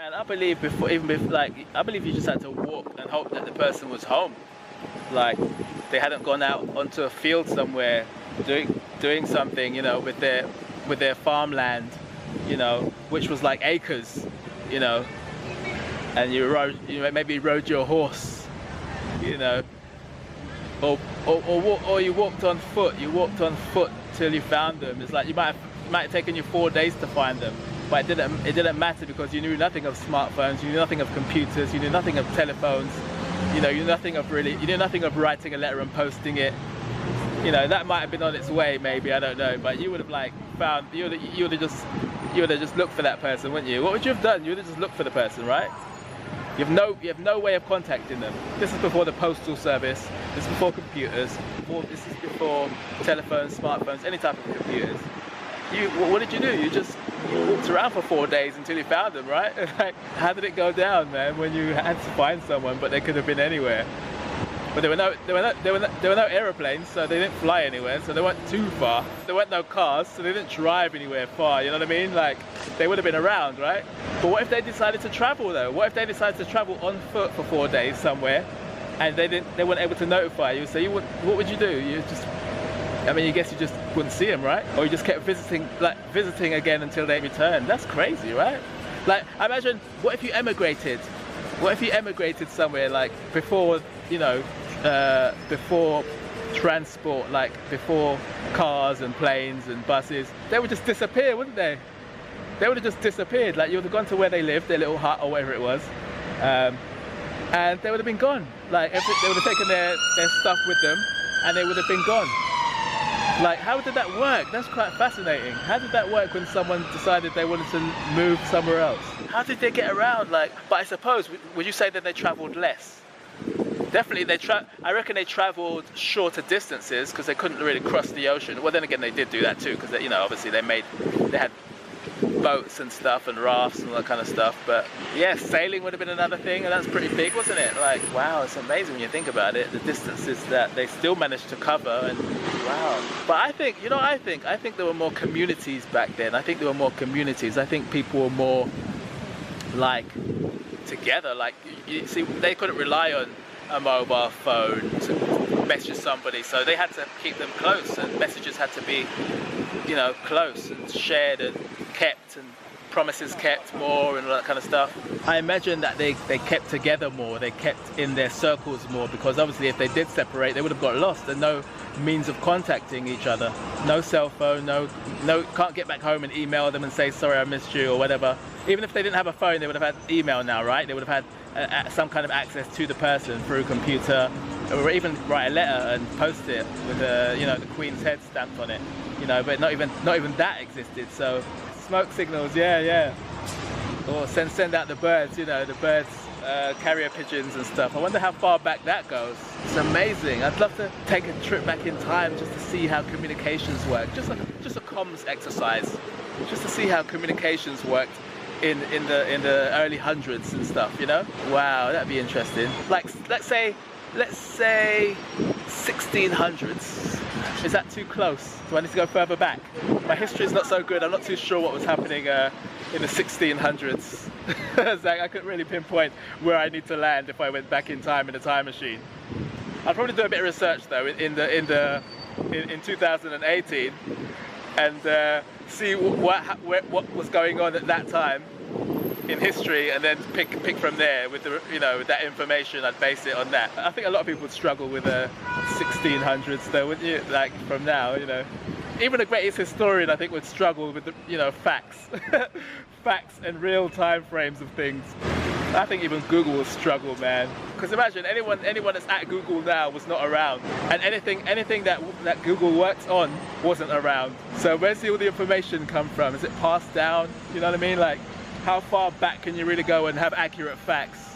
Man, I believe I believe you just had to walk and hope that the person was home. Like, they hadn't gone out onto a field somewhere doing something, you know, with their farmland, you know, which was like acres, you know, and maybe rode your horse, you know, or you walked on foot. You walked on foot till you found them. It's like it might have taken you 4 days to find them, but it didn't matter because you knew nothing of smartphones, you knew nothing of computers, you knew nothing of telephones, you know, you knew nothing of writing a letter and posting it. You know, that might have been on its way, maybe, I don't know, but you would have like found, you would have just looked for that person, wouldn't you? What would you have done? You would have just looked for the person, right? You have no way of contacting them. This is before the postal service. This is before computers. This is before telephones, smartphones, any type of computers. What did you do? You walked around for 4 days until you found them, right? Like, how did it go down, man? When you had to find someone, but they could have been anywhere. But there were no aeroplanes, so they didn't fly anywhere, so they weren't too far. There weren't no cars, so they didn't drive anywhere far, you know what I mean? Like, they would have been around, right? But what if they decided to travel though? What if they decided to travel on foot for 4 days somewhere, and they weren't able to notify you? So what would you do? I mean, you guess you just wouldn't see them, right? Or you just kept visiting again until they returned. That's crazy, right? Like, imagine, what if you emigrated? What if you emigrated somewhere, like, before, you know, before transport, like before cars and planes and buses? They would just disappear, wouldn't they? They would have just disappeared. Like, you would have gone to where they lived, their little hut or whatever it was, and they would have been gone. Like, they would have taken their stuff with them, and they would have been gone. Like, how did that work? That's quite fascinating. How did that work when someone decided they wanted to move somewhere else? How did they get around? Like, but I suppose, would you say that they travelled less? Definitely, I reckon they travelled shorter distances because they couldn't really cross the ocean. Well, then again, they did do that too, because, you know, obviously they had boats and stuff and rafts and all that kind of stuff. But yeah, sailing would have been another thing, and that's pretty big, wasn't it? Like, wow, it's amazing when you think about it, the distances that they still managed to cover. And wow. But I think, you know, I think there were more communities back then. I think there were more communities. I think people were more like together. Like, you see, they couldn't rely on a mobile phone to message somebody, so they had to keep them close, and messages had to be, you know, close and shared and kept, and promises kept more and all that kind of stuff. I imagine that they kept together more, they kept in their circles more, because obviously if they did separate, they would have got lost and no means of contacting each other. No cell phone, no, can't get back home and email them and say, sorry, I missed you, or whatever. Even if they didn't have a phone, they would have had email now, right? They would have had some kind of access to the person through a computer, or even write a letter and post it with you know, the Queen's head stamped on it, you know. But not even that existed. So smoke signals, yeah. Or send out the birds, you know, the birds, carrier pigeons and stuff. I wonder how far back that goes. It's amazing. I'd love to take a trip back in time just to see how communications work. Just a comms exercise, just to see how communications worked in the early hundreds and stuff, you know? Wow, that'd be interesting. Like, let's say 1600s. Is that too close? Do I need to go further back? My history is not so good. I'm not too sure what was happening in the 1600s. It's like I couldn't really pinpoint where I need to land if I went back in time in a time machine. I'll probably do a bit of research though in 2018 and see what was going on at that time in history, and then pick from there with the, you know, with that information. I'd base it on that. I think a lot of people would struggle with the 1600s though, wouldn't you? Like, from now, you know, even the greatest historian I think would struggle with the, you know, facts facts and real time frames of things. I think even Google will struggle, man. Because imagine anyone that's at Google now was not around, and anything that Google works on wasn't around. So where's all the information come from? Is it passed down? You know what I mean? Like, how far back can you really go and have accurate facts?